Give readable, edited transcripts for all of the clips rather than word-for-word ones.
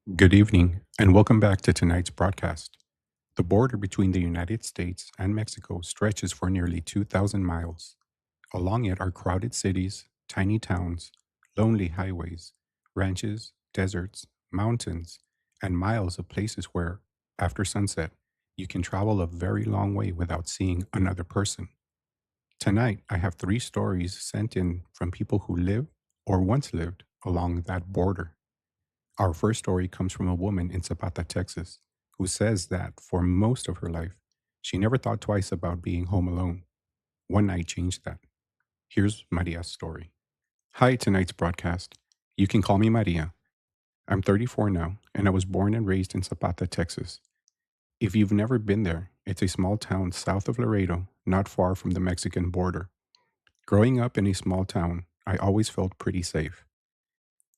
Good evening, and welcome back to tonight's broadcast. The border between the United States and Mexico stretches for nearly 2,000 miles. Along it are crowded cities, tiny towns, lonely highways, ranches, deserts, mountains, and miles of places where, after sunset, you can travel a very long way without seeing another person. Tonight, I have three stories sent in from people who live or once lived along that border. Our first story comes from a woman in Zapata, Texas, who says that for most of her life, she never thought twice about being home alone. One night changed that. Here's Maria's story. Hi, tonight's broadcast. You can call me Maria. I'm 34 now, and I was born and raised in Zapata, Texas. If you've never been there, it's a small town south of Laredo, not far from the Mexican border. Growing up in a small town, I always felt pretty safe.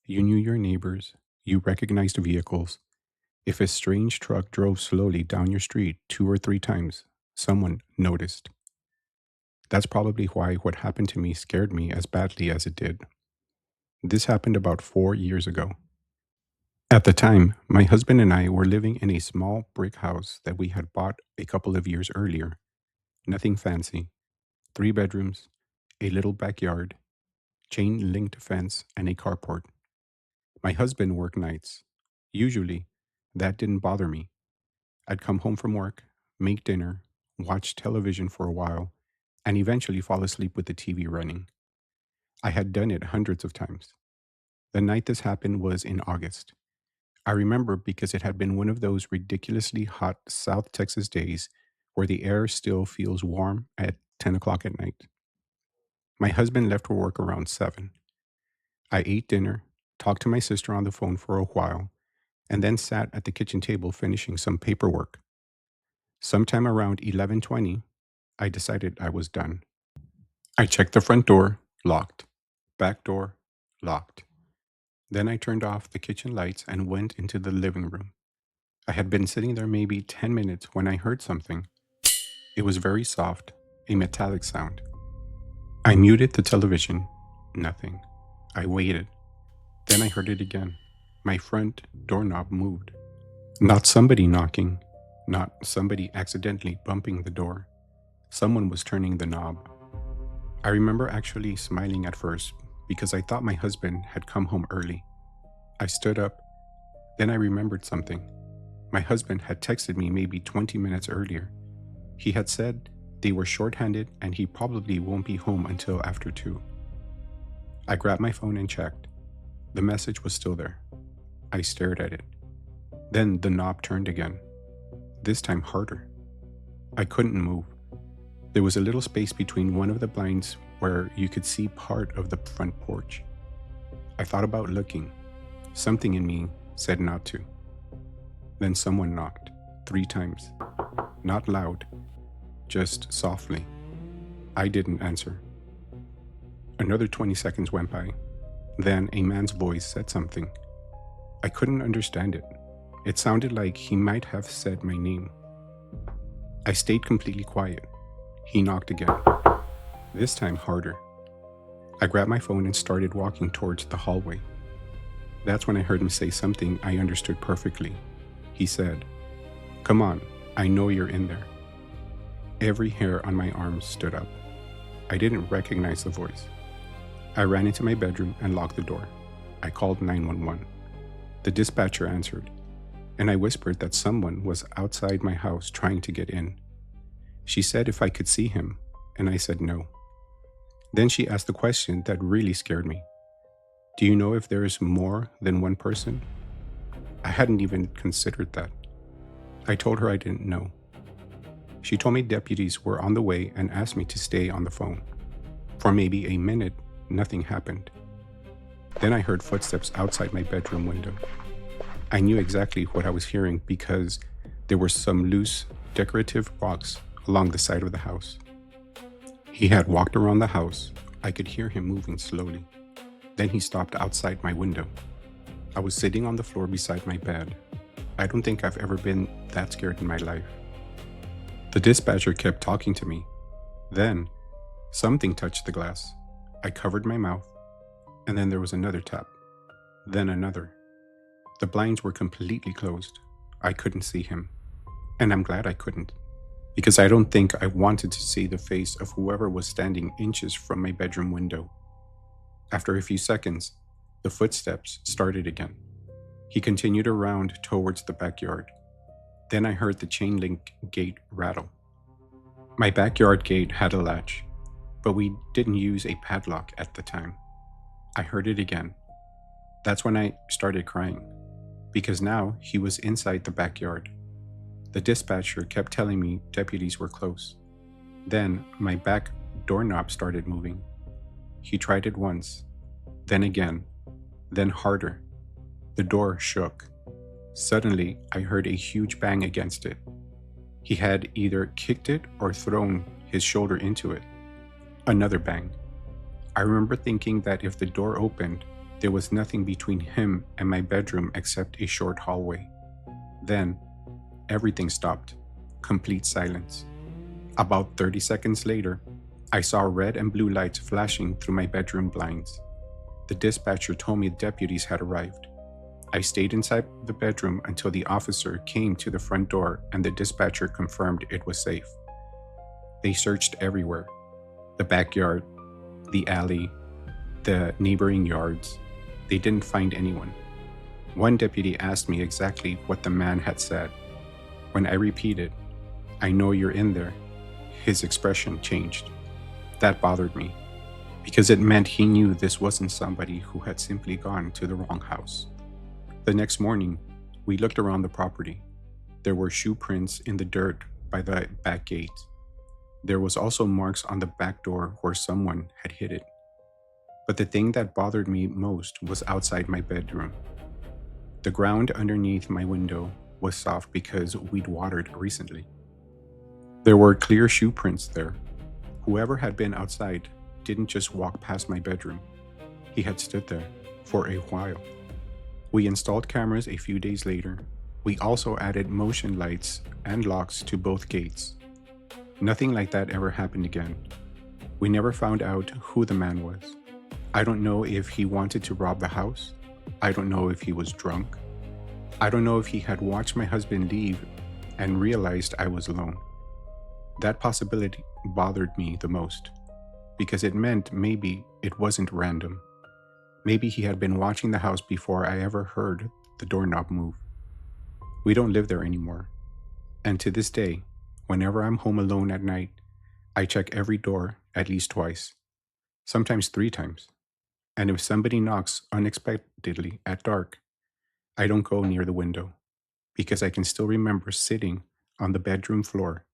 You knew your neighbors, you recognized vehicles. If a strange truck drove slowly down your street two or three times, someone noticed. That's probably why what happened to me scared me as badly as it did. This happened about 4 years ago. At the time, my husband and I were living in a small brick house that we had bought a couple of years earlier. Nothing fancy. 3 bedrooms, a little backyard, chain linked fence, and a carport. My husband worked nights. Usually, that didn't bother me. I'd come home from work, make dinner, watch television for a while, and eventually fall asleep with the TV running. I had done it hundreds of times. The night this happened was in August. I remember because it had been one of those ridiculously hot South Texas days where the air still feels warm at 10 o'clock at night. My husband left for work around 7. I ate dinner, talked to my sister on the phone for a while, and then sat at the kitchen table finishing some paperwork. Sometime around 11:20, I decided I was done. I checked the front door, locked. Back door, locked. Then I turned off the kitchen lights and went into the living room. I had been sitting there maybe 10 minutes when I heard something. It was very soft, a metallic sound. I muted the television. Nothing. I waited. Then I heard it again. My front doorknob moved. Not somebody knocking, not somebody accidentally bumping the door. Someone was turning the knob. I remember actually smiling at first because I thought my husband had come home early. I stood up. Then I remembered something. My husband had texted me maybe 20 minutes earlier. He had said they were shorthanded and he probably won't be home until after 2. I grabbed my phone and checked. The message was still there. I stared at it. Then the knob turned again, this time harder. I couldn't move. There was a little space between one of the blinds where you could see part of the front porch. I thought about looking. Something in me said not to. Then someone knocked 3 times. Not loud, just softly. I didn't answer. Another 20 seconds went by. Then a man's voice said something. I couldn't understand it. It sounded like he might have said my name. I stayed completely quiet. He knocked again, this time harder. I grabbed my phone and started walking towards the hallway. That's when I heard him say something I understood perfectly. He said, "Come on, I know you're in there." Every hair on my arm stood up. I didn't recognize the voice. I ran into my bedroom and locked the door. I called 911. The dispatcher answered, and I whispered that someone was outside my house trying to get in. She said if I could see him, and I said no. Then she asked the question that really scared me. Do you know if there's more than one person? I hadn't even considered that. I told her I didn't know. She told me deputies were on the way and asked me to stay on the phone. For maybe a minute, nothing happened. Then I heard footsteps outside my bedroom window. I knew exactly what I was hearing because there were some loose, decorative rocks along the side of the house. He had walked around the house. I could hear him moving slowly. Then he stopped outside my window. I was sitting on the floor beside my bed. I don't think I've ever been that scared in my life. The dispatcher kept talking to me. Then, something touched the glass. I covered my mouth, and then there was another tap. Then another. The blinds were completely closed. I couldn't see him. And I'm glad I couldn't, because I don't think I wanted to see the face of whoever was standing inches from my bedroom window. After a few seconds, the footsteps started again. He continued around towards the backyard. Then I heard the chain link gate rattle. My backyard gate had a latch, but we didn't use a padlock at the time. I heard it again. That's when I started crying, because now he was inside the backyard. The dispatcher kept telling me deputies were close. Then my back doorknob started moving. He tried it once, then again, then harder. The door shook. Suddenly, I heard a huge bang against it. He had either kicked it or thrown his shoulder into it. Another bang. I remember thinking that if the door opened, there was nothing between him and my bedroom except a short hallway. Then, everything stopped. Complete silence. About 30 seconds later, I saw red and blue lights flashing through my bedroom blinds. The dispatcher told me deputies had arrived. I stayed inside the bedroom until the officer came to the front door and the dispatcher confirmed it was safe. They searched everywhere: the backyard, the alley, the neighboring yards. They didn't find anyone. One deputy asked me exactly what the man had said. When I repeated, "I know you're in there," his expression changed. That bothered me, because it meant he knew this wasn't somebody who had simply gone to the wrong house. The next morning, we looked around the property. There were shoe prints in the dirt by the back gate. There was also marks on the back door where someone had hit it. But the thing that bothered me most was outside my bedroom. The ground underneath my window was soft because we'd watered recently. There were clear shoe prints there. Whoever had been outside didn't just walk past my bedroom. He had stood there for a while. We installed cameras a few days later. We also added motion lights and locks to both gates. Nothing like that ever happened again. We never found out who the man was. I don't know if he wanted to rob the house. I don't know if he was drunk. I don't know if he had watched my husband leave and realized I was alone. That possibility bothered me the most, because it meant maybe it wasn't random. Maybe he had been watching the house before I ever heard the doorknob move. We don't live there anymore. And to this day, whenever I'm home alone at night, I check every door at least twice, sometimes 3 times. And if somebody knocks unexpectedly at dark, I don't go near the window, because I can still remember sitting on the bedroom floor,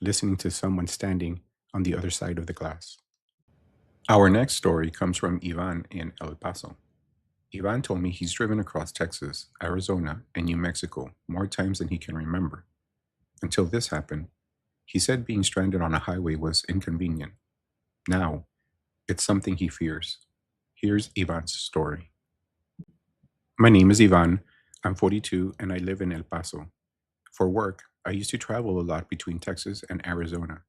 listening to someone standing on the other side of the glass. Our next story comes from Ivan in El Paso. Ivan told me he's driven across Texas, Arizona, and New Mexico more times than he can remember. Until this happened, he said being stranded on a highway was inconvenient. Now, it's something he fears. Here's Ivan's story. My name is Ivan. I'm 42 and I live in El Paso. For work, I used to travel a lot between Texas and Arizona.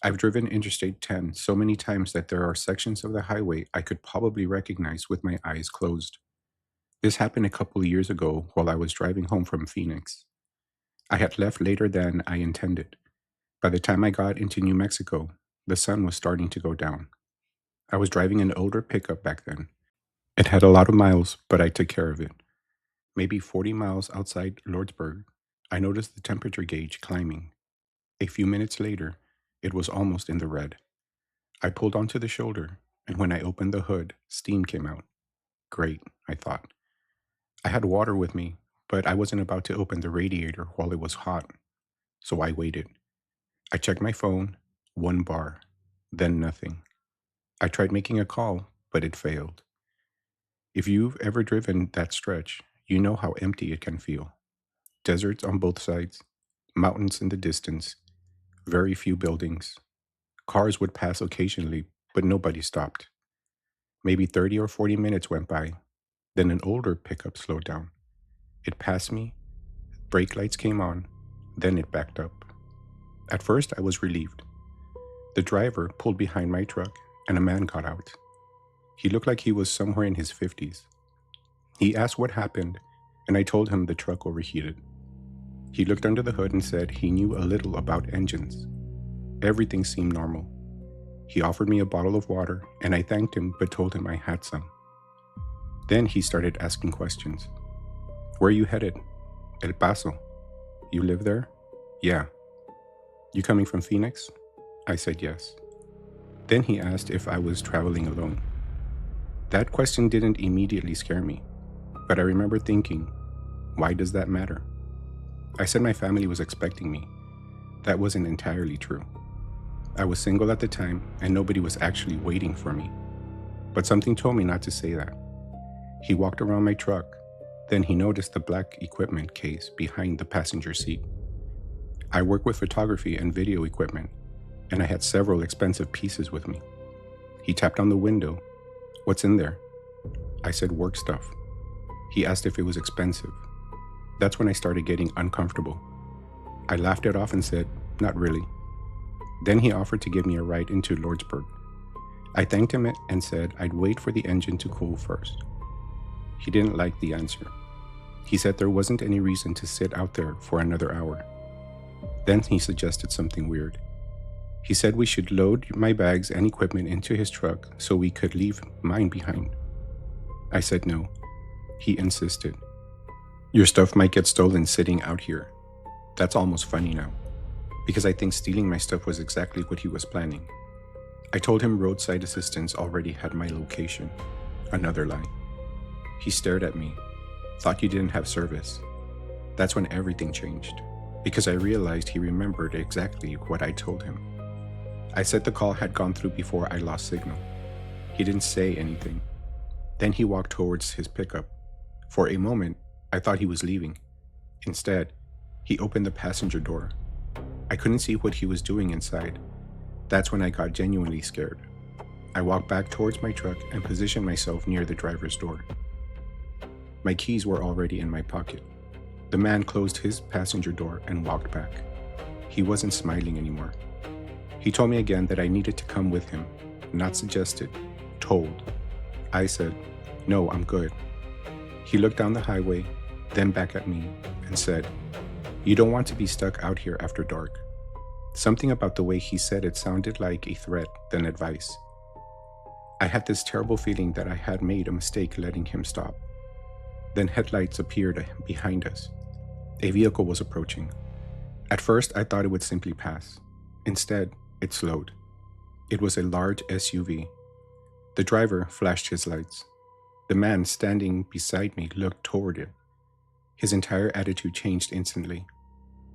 I've driven Interstate 10 so many times that there are sections of the highway I could probably recognize with my eyes closed. This happened a couple of years ago while I was driving home from Phoenix. I had left later than I intended. By the time I got into New Mexico, the sun was starting to go down. I was driving an older pickup back then. It had a lot of miles, but I took care of it. Maybe 40 miles outside Lordsburg, I noticed the temperature gauge climbing. A few minutes later, it was almost in the red. I pulled onto the shoulder, and when I opened the hood, steam came out. Great, I thought. I had water with me, but I wasn't about to open the radiator while it was hot, so I waited. I checked my phone, 1 bar, then nothing. I tried making a call, but it failed. If you've ever driven that stretch, you know how empty it can feel. Deserts on both sides, mountains in the distance, very few buildings. Cars would pass occasionally, but nobody stopped. Maybe 30 or 40 minutes went by. Then an older pickup slowed down. It passed me, brake lights came on, then it backed up. At first, I was relieved. The driver pulled behind my truck, and a man got out. He looked like he was somewhere in his 50s. He asked what happened, and I told him the truck overheated. He looked under the hood and said he knew a little about engines. Everything seemed normal. He offered me a bottle of water, and I thanked him but told him I had some. Then he started asking questions. Where are you headed? El Paso. You live there? Yeah. You coming from Phoenix? I said yes. Then he asked if I was traveling alone. That question didn't immediately scare me, but I remember thinking, why does that matter? I said my family was expecting me. That wasn't entirely true. I was single at the time and nobody was actually waiting for me. But something told me not to say that. He walked around my truck. Then he noticed the black equipment case behind the passenger seat. I work with photography and video equipment, and I had several expensive pieces with me. He tapped on the window. What's in there? I said work stuff. He asked if it was expensive. That's when I started getting uncomfortable. I laughed it off and said, not really. Then he offered to give me a ride into Lordsburg. I thanked him and said I'd wait for the engine to cool first. He didn't like the answer. He said there wasn't any reason to sit out there for another hour. Then he suggested something weird. He said we should load my bags and equipment into his truck so we could leave mine behind. I said no. He insisted. Your stuff might get stolen sitting out here. That's almost funny now, because I think stealing my stuff was exactly what he was planning. I told him roadside assistance already had my location. Another lie. He stared at me, thought you didn't have service. That's when everything changed, because I realized he remembered exactly what I told him. I said the call had gone through before I lost signal. He didn't say anything. Then he walked towards his pickup. For a moment, I thought he was leaving. Instead, he opened the passenger door. I couldn't see what he was doing inside. That's when I got genuinely scared. I walked back towards my truck and positioned myself near the driver's door. My keys were already in my pocket. The man closed his passenger door and walked back. He wasn't smiling anymore. He told me again that I needed to come with him, not suggested, told. I said, no, I'm good. He looked down the highway, then back at me, and said, you don't want to be stuck out here after dark. Something about the way he said it sounded like a threat than advice. I had this terrible feeling that I had made a mistake letting him stop. Then headlights appeared behind us. A vehicle was approaching. At first, I thought it would simply pass. Instead, it slowed. It was a large SUV. The driver flashed his lights. The man standing beside me looked toward it. His entire attitude changed instantly.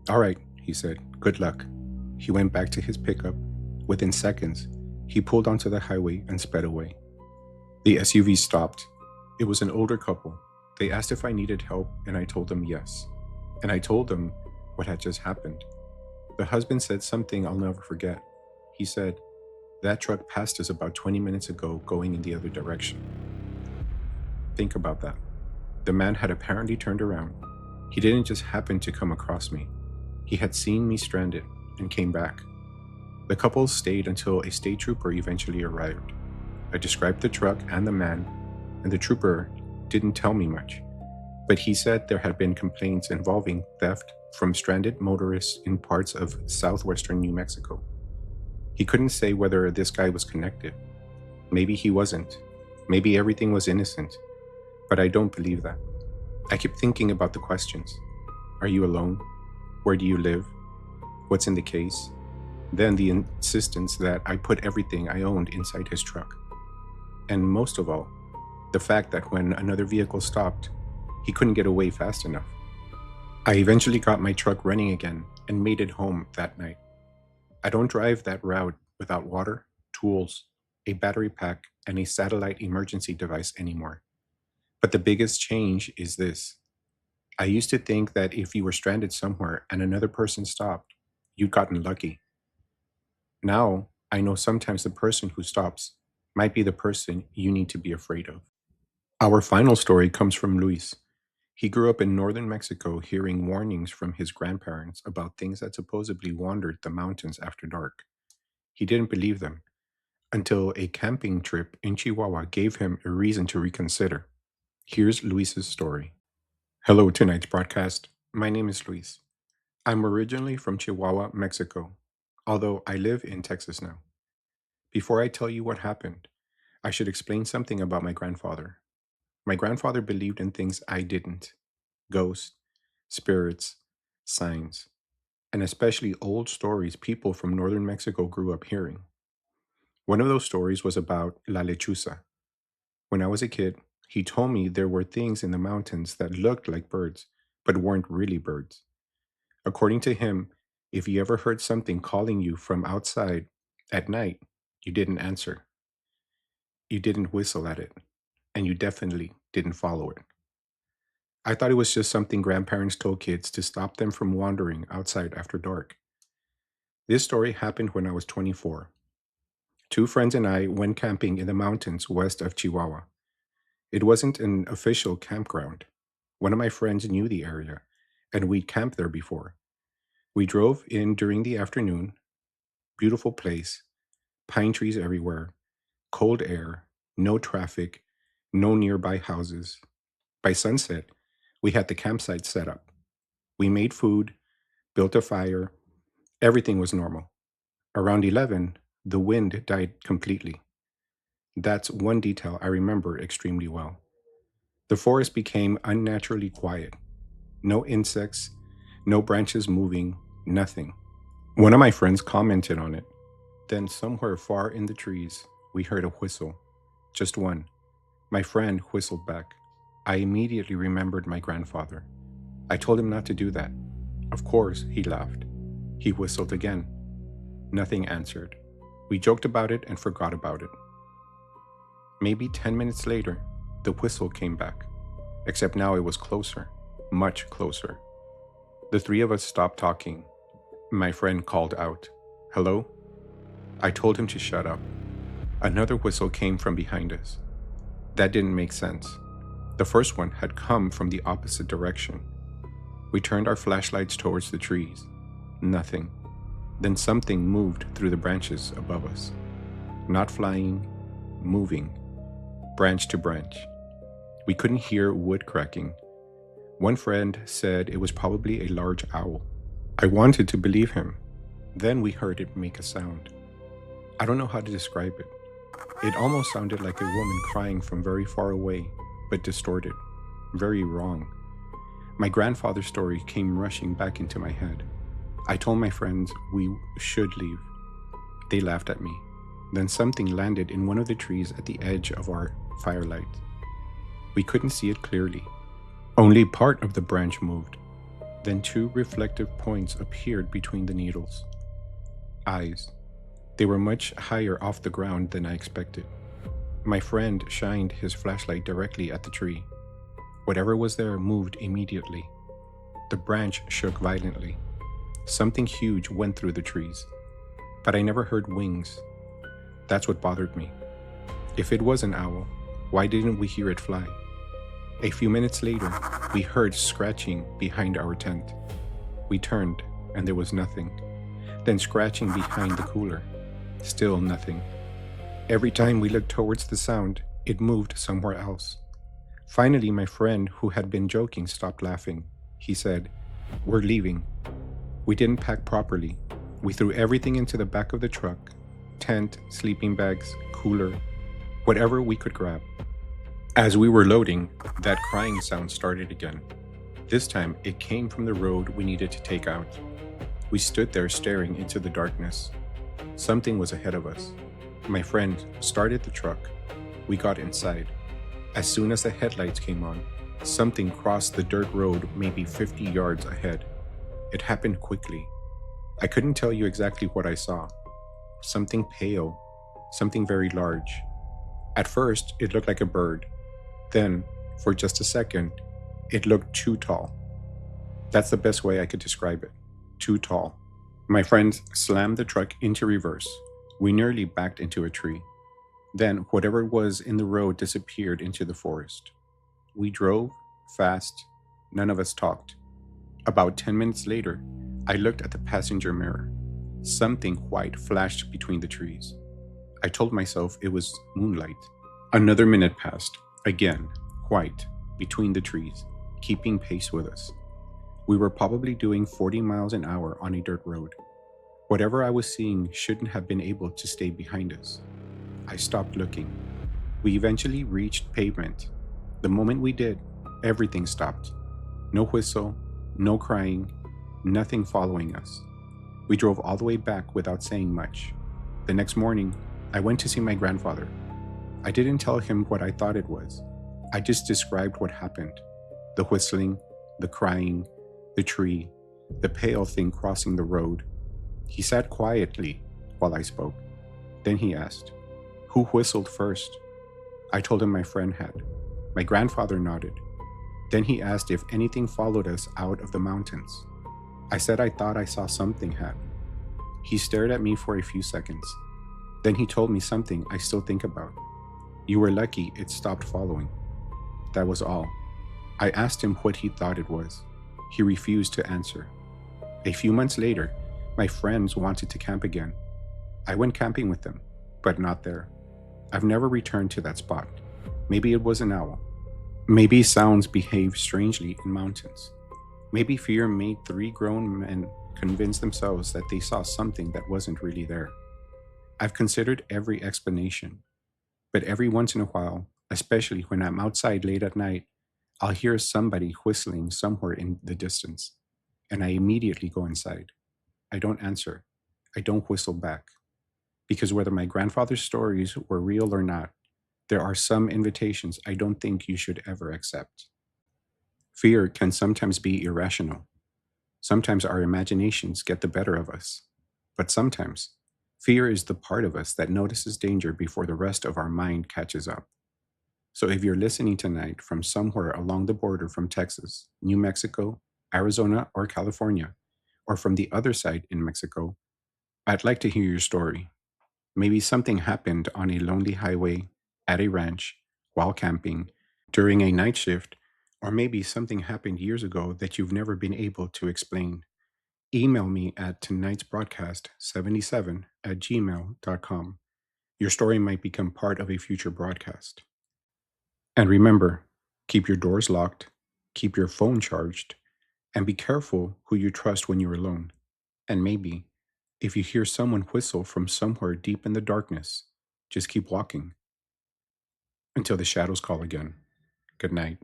All right, he said, good luck. He went back to his pickup. Within seconds, he pulled onto the highway and sped away. The SUV stopped. It was an older couple. They asked if I needed help, and I told them yes. And I told them what had just happened. The husband said something I'll never forget. He said, that truck passed us about 20 minutes ago going in the other direction. Think about that. The man had apparently turned around. He didn't just happen to come across me. He had seen me stranded and came back. The couple stayed until a state trooper eventually arrived. I described the truck and the man, and the trooper didn't tell me much, but he said there had been complaints involving theft from stranded motorists in parts of southwestern New Mexico. He couldn't say whether this guy was connected. Maybe he wasn't. Maybe everything was innocent. But I don't believe that. I kept thinking about the questions. Are you alone? Where do you live? What's in the case? Then the insistence that I put everything I owned inside his truck. And most of all, the fact that when another vehicle stopped, he couldn't get away fast enough. I eventually got my truck running again and made it home that night. I don't drive that route without water, tools, a battery pack, and a satellite emergency device anymore. But the biggest change is this. I used to think that if you were stranded somewhere and another person stopped, you'd gotten lucky. Now, I know sometimes the person who stops might be the person you need to be afraid of. Our final story comes from Luis. He grew up in northern Mexico hearing warnings from his grandparents about things that supposedly wandered the mountains after dark. He didn't believe them until a camping trip in Chihuahua gave him a reason to reconsider. Here's Luis's story. Hello, tonight's broadcast. My name is Luis. I'm originally from Chihuahua, Mexico, although I live in Texas now. Before I tell you what happened, I should explain something about my grandfather. My grandfather believed in things I didn't: ghosts, spirits, signs, and especially old stories people from northern Mexico grew up hearing. One of those stories was about La Lechuza. When I was a kid, he told me there were things in the mountains that looked like birds, but weren't really birds. According to him, if you ever heard something calling you from outside at night, you didn't answer, you didn't whistle at it, and you definitely didn't follow it. I thought it was just something grandparents told kids to stop them from wandering outside after dark. This story happened when I was 24. Two friends and I went camping in the mountains west of Chihuahua. It wasn't an official campground. One of my friends knew the area, and we'd camped there before. We drove in during the afternoon. Beautiful place, pine trees everywhere, cold air, no traffic, no nearby houses. By sunset, we had the campsite set up. We made food, built a fire, everything was normal. Around 11, the wind died completely. That's one detail I remember extremely well. The forest became unnaturally quiet. No insects, no branches moving, nothing. One of my friends commented on it. Then, somewhere far in the trees, we heard a whistle. Just one. My friend whistled back. I immediately remembered my grandfather. I told him not to do that. Of course, he laughed. He whistled again. Nothing answered. We joked about it and forgot about it. Maybe 10 minutes later, the whistle came back, except now it was closer, much closer. The three of us stopped talking. My friend called out, "Hello?" I told him to shut up. Another whistle came from behind us. That didn't make sense. The first one had come from the opposite direction. We turned our flashlights towards the trees. Nothing. Then something moved through the branches above us. Not flying, moving, branch to branch. We couldn't hear wood cracking. One friend said it was probably a large owl. I wanted to believe him. Then we heard it make a sound. I don't know how to describe it. It almost sounded like a woman crying from very far away, but distorted. Very wrong. My grandfather's story came rushing back into my head. I told my friends we should leave. They laughed at me. Then something landed in one of the trees at the edge of our firelight. We couldn't see it clearly. Only part of the branch moved. Then two reflective points appeared between the needles. Eyes. They were much higher off the ground than I expected. My friend shined his flashlight directly at the tree. Whatever was there moved immediately. The branch shook violently. Something huge went through the trees. But I never heard wings. That's what bothered me. If it was an owl, why didn't we hear it fly? A few minutes later, we heard scratching behind our tent. We turned, and there was nothing. Then scratching behind the cooler. Still nothing. Every time we looked towards the sound, it moved somewhere else. Finally, my friend, who had been joking, stopped laughing. He said, "We're leaving." We didn't pack properly. We threw everything into the back of the truck: tent, sleeping bags, cooler, whatever we could grab. As we were loading, that crying sound started again. This time, it came from the road we needed to take out. We stood there staring into the darkness. Something was ahead of us. My friend started the truck. We got inside. As soon as the headlights came on, something crossed the dirt road maybe 50 yards ahead. It happened quickly. I couldn't tell you exactly what I saw. Something pale, something very large. At first, it looked like a bird. Then, for just a second, it looked too tall. That's the best way I could describe it. Too tall. My friends slammed the truck into reverse. We nearly backed into a tree. Then, whatever was in the road disappeared into the forest. We drove fast. None of us talked. About 10 minutes later, I looked at the passenger mirror. Something white flashed between the trees. I told myself it was moonlight. Another minute passed. Again, white, between the trees. keeping pace with us. We were probably doing 40 miles an hour on a dirt road. Whatever I was seeing shouldn't have been able to stay behind us. I stopped looking. We eventually reached pavement. The moment we did, everything stopped. No whistle, no crying, nothing following us. We drove all the way back without saying much. The next morning, I went to see my grandfather. I didn't tell him what I thought it was. I just described what happened: the whistling, the crying, the tree, the pale thing crossing the road. He sat quietly while I spoke. Then he asked, "Who whistled first?" I told him my friend had. My grandfather nodded. Then he asked if anything followed us out of the mountains. I said I thought I saw something had. He stared at me for a few seconds. Then he told me something I still think about. "You were lucky it stopped following." That was all. I asked him what he thought it was. He refused to answer. A few months later, my friends wanted to camp again. I went camping with them, but not there. I've never returned to that spot. Maybe it was an owl. Maybe sounds behave strangely in mountains. Maybe fear made three grown men convince themselves that they saw something that wasn't really there. I've considered every explanation, but every once in a while, especially when I'm outside late at night, I'll hear somebody whistling somewhere in the distance, and I immediately go inside. I don't answer. I don't whistle back. Because whether my grandfather's stories were real or not, there are some invitations I don't think you should ever accept. Fear can sometimes be irrational. Sometimes our imaginations get the better of us. But sometimes, fear is the part of us that notices danger before the rest of our mind catches up. So if you're listening tonight from somewhere along the border from Texas, New Mexico, Arizona, or California, or from the other side in Mexico, I'd like to hear your story. Maybe something happened on a lonely highway, at a ranch, while camping, during a night shift, or maybe something happened years ago that you've never been able to explain. Email me at tonightsbroadcast77@gmail.com. Your story might become part of a future broadcast. And remember, keep your doors locked, keep your phone charged, and be careful who you trust when you're alone. And maybe, if you hear someone whistle from somewhere deep in the darkness, just keep walking until the shadows call again. Good night.